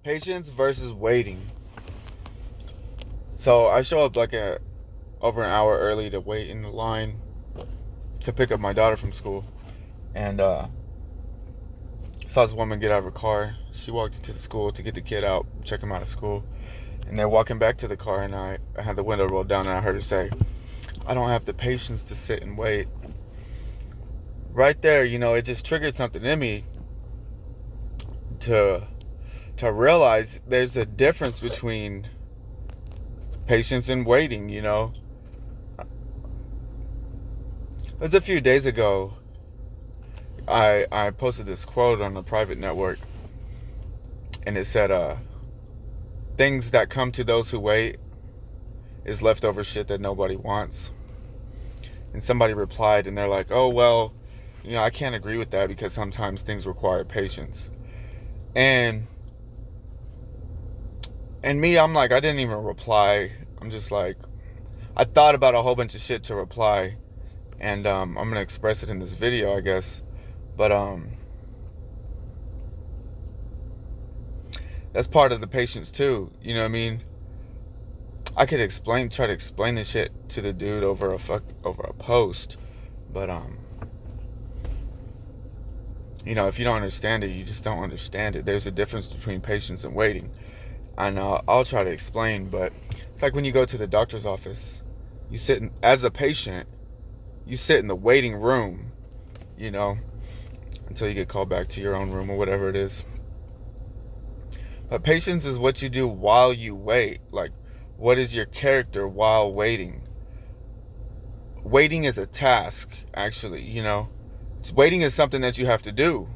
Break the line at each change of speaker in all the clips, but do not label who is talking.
Patience versus waiting. So I show up like over an hour early to wait in the line to pick up my daughter from school. And saw this woman get out of her car. She walked into the school to get the kid out, check him out of school. And they're walking back to the car, and I had the window rolled down, and I heard her say, "I don't have the patience to sit and wait." Right there, it just triggered something in me to realize there's a difference between patience and waiting. It was a few days ago. I posted this quote on a private network, and it said, things that come to those who wait is leftover shit that nobody wants. And somebody replied, and they're like, "Oh, well, I can't agree with that because sometimes things require patience." And me, I'm like, I didn't even reply. I'm just like, I thought about a whole bunch of shit to reply, and I'm gonna express it in this video, I guess. But that's part of the patience too. You know what I mean? I could try to explain this shit to the dude over a post, but if you don't understand it, you just don't understand it. There's a difference between patience and waiting, and I'll try to explain. But it's like when you go to the doctor's office, as a patient, you sit in the waiting room, until you get called back to your own room or whatever it is. But patience is what you do while you wait. Like, what is your character while waiting? Waiting is a task, actually, Waiting is something that you have to do.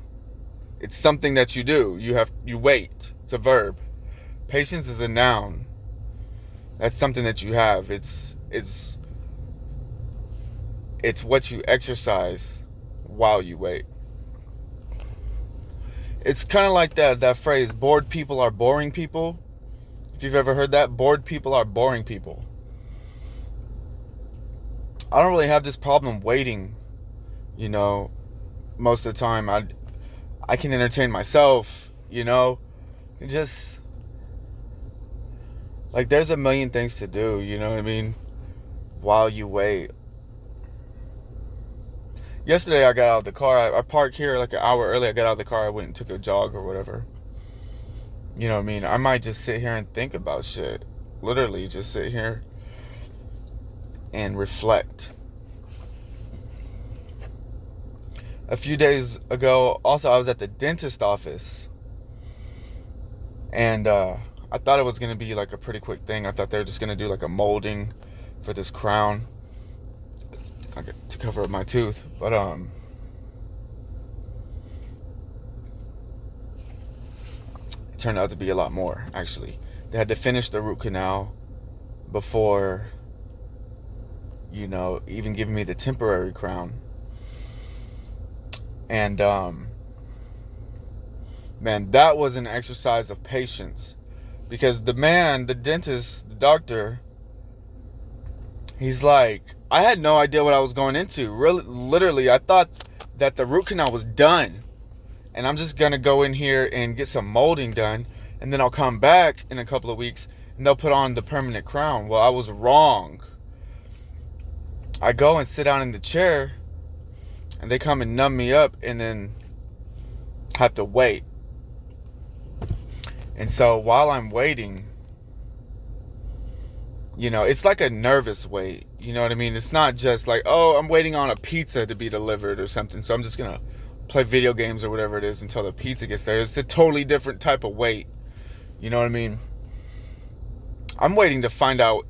It's something that you do. You wait. It's a verb. Patience is a noun. That's something that you have. It's what you exercise while you wait. It's kind of like that phrase, bored people are boring people. If you've ever heard that, bored people are boring people. I don't really have this problem waiting, most of the time. I can entertain myself, just like there's a million things to do, you know what I mean, while you wait. Yesterday I got out of the car. I parked here like an hour early. I got out of the car. I went and took a jog or whatever. You know what I mean? I might just sit here and think about shit. Literally just sit here and reflect. A few days ago, also, I was at the dentist office. And I thought it was going to be like a pretty quick thing. I thought they were just going to do like a molding for this crown to cover up my tooth. But it turned out to be a lot more, actually. They had to finish the root canal before, even giving me the temporary crown. And man, that was an exercise of patience, because the dentist, the doctor, he's like, I had no idea what I was going into. Really, literally, I thought that the root canal was done, and I'm just gonna go in here and get some molding done, and then I'll come back in a couple of weeks and they'll put on the permanent crown. Well, I was wrong. I go and sit down in the chair, and they come and numb me up, and then have to wait. And so while I'm waiting, it's like a nervous wait. You know what I mean? It's not just like, oh, I'm waiting on a pizza to be delivered or something, so I'm just going to play video games or whatever it is until the pizza gets there. It's a totally different type of wait. You know what I mean? I'm waiting to find out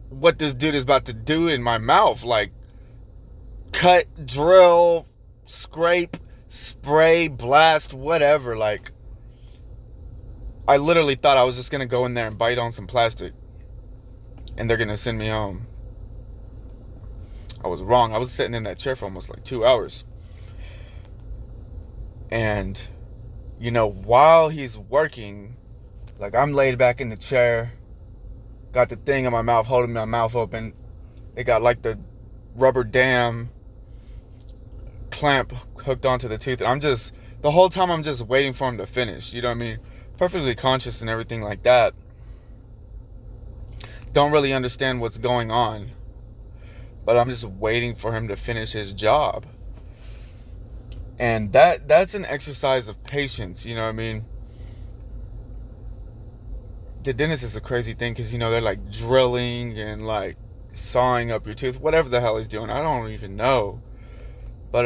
what this dude is about to do in my mouth. Like, cut, drill, scrape, spray, blast, whatever. Like, I literally thought I was just going to go in there and bite on some plastic, and they're going to send me home. I was wrong. I was sitting in that chair for almost like 2 hours. And, while he's working, like, I'm laid back in the chair, got the thing in my mouth, holding my mouth open. They got like the rubber dam clamp hooked onto the tooth. And the whole time I'm just waiting for him to finish. You know what I mean? perfectly conscious and everything like that, don't really understand what's going on, but I'm just waiting for him to finish his job. And that's an exercise of patience, you know what I mean? The dentist is a crazy thing because, they're like drilling and like sawing up your tooth, whatever the hell he's doing. I don't even know. But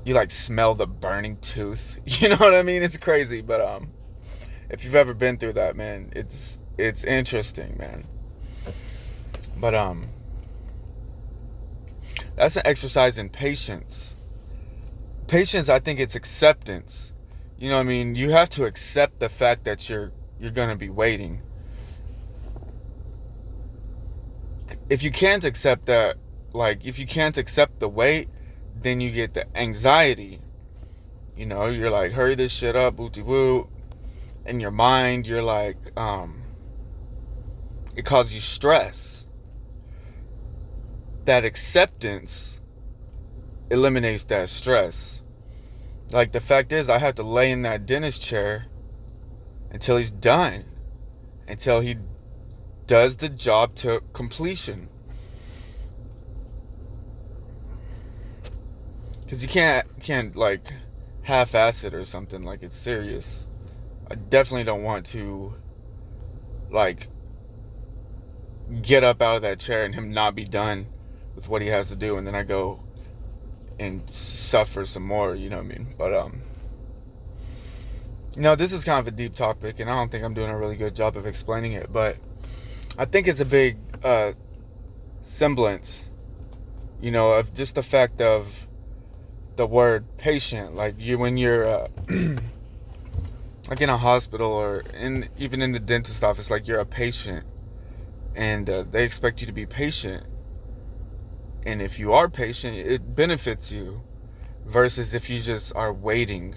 you like smell the burning tooth. You know what I mean? It's crazy, but if you've ever been through that, man, it's interesting, man. But that's an exercise in patience. Patience, I think it's acceptance. You know what I mean? You have to accept the fact that you're going to be waiting. If you can't accept that, like if you can't accept the wait, then you get the anxiety. You're like, hurry this shit up, booty woo. In your mind, you're like, it causes you stress. That acceptance eliminates that stress. Like, the fact is, I have to lay in that dentist chair until he's done, until he does the job to completion. Because you can't like half-ass it or something, like it's serious. I definitely don't want to like get up out of that chair and him not be done with what he has to do, and then I go and suffer some more, you know what I mean? But this is kind of a deep topic, and I don't think I'm doing a really good job of explaining it, but I think it's a big semblance, of just the fact of the word patient. Like when you're like in a hospital or even in the dentist office, like you're a patient, and they expect you to be patient. And if you are patient, it benefits you, versus if you just are waiting.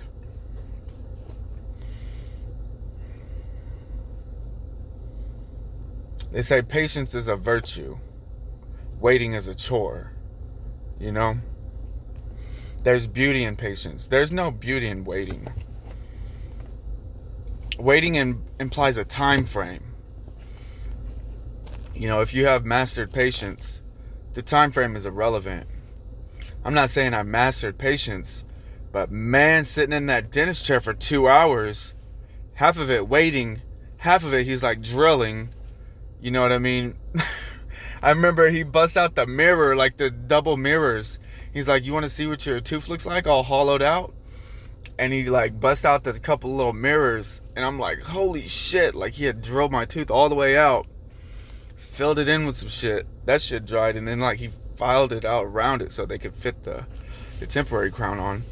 They say patience is a virtue, waiting is a chore. There's beauty in patience. There's no beauty in waiting. Waiting implies a time frame. If you have mastered patience, the time frame is irrelevant. I'm not saying I mastered patience, but man, sitting in that dentist chair for 2 hours, half of it waiting, half of it he's like drilling. You know what I mean? I remember he busts out the mirror, like the double mirrors. He's like, you want to see what your tooth looks like all hollowed out? And he like busts out the couple little mirrors, and I'm like, holy shit, like he had drilled my tooth all the way out, filled it in with some shit. That shit dried, and then like he filed it out around it so they could fit the temporary crown on.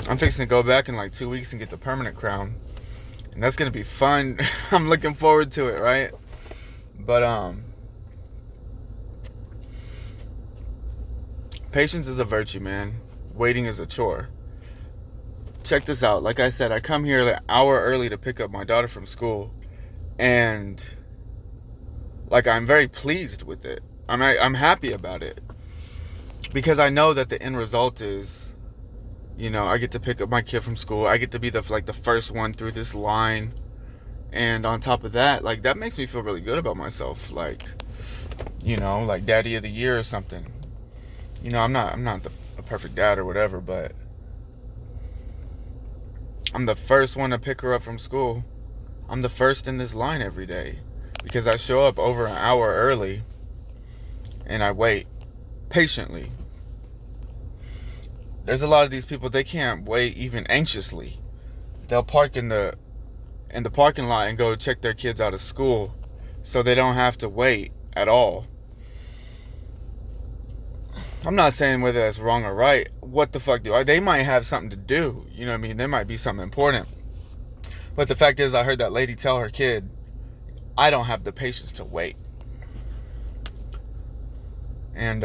I'm fixing to go back in like 2 weeks and get the permanent crown, and that's gonna be fun. I'm looking forward to it, right? But patience is a virtue, man. Waiting is a chore. Check this out. Like I said, I come here an hour early to pick up my daughter from school, and like I'm very pleased with it. I'm happy about it, because I know that the end result is, I get to pick up my kid from school. I get to be the first one through this line, and on top of that, like that makes me feel really good about myself. Like, like daddy of the year or something. I'm not a perfect dad or whatever, but I'm the first one to pick her up from school. I'm the first in this line every day, because I show up over an hour early and I wait patiently. There's a lot of these people, they can't wait even anxiously. They'll park in the parking lot and go check their kids out of school so they don't have to wait at all. I'm not saying whether that's wrong or right. What the fuck they might have something to do, you know what I mean? There might be something important. But the fact is, I heard that lady tell her kid, I don't have the patience to wait. And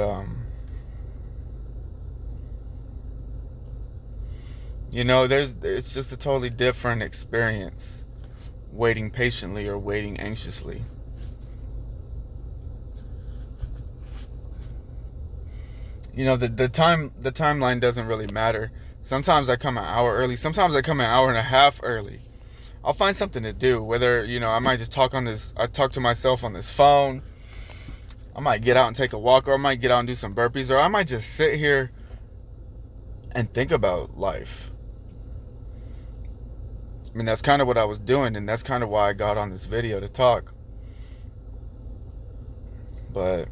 it's just a totally different experience waiting patiently or waiting anxiously. The timeline doesn't really matter. Sometimes I come an hour early. Sometimes I come an hour and a half early. I'll find something to do. Whether, I might just I talk to myself on this phone. I might get out and take a walk, or I might get out and do some burpees, or I might just sit here and think about life. I mean, that's kind of what I was doing, and that's kind of why I got on this video to talk. But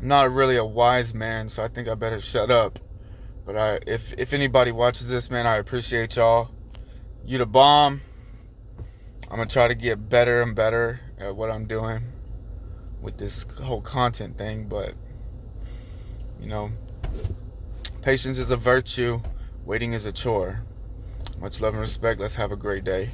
I'm not really a wise man, so I think I better shut up. But if anybody watches this, man, I appreciate y'all. You the bomb. I'm gonna try to get better and better at what I'm doing with this whole content thing. But patience is a virtue. Waiting is a chore. Much love and respect. Let's have a great day.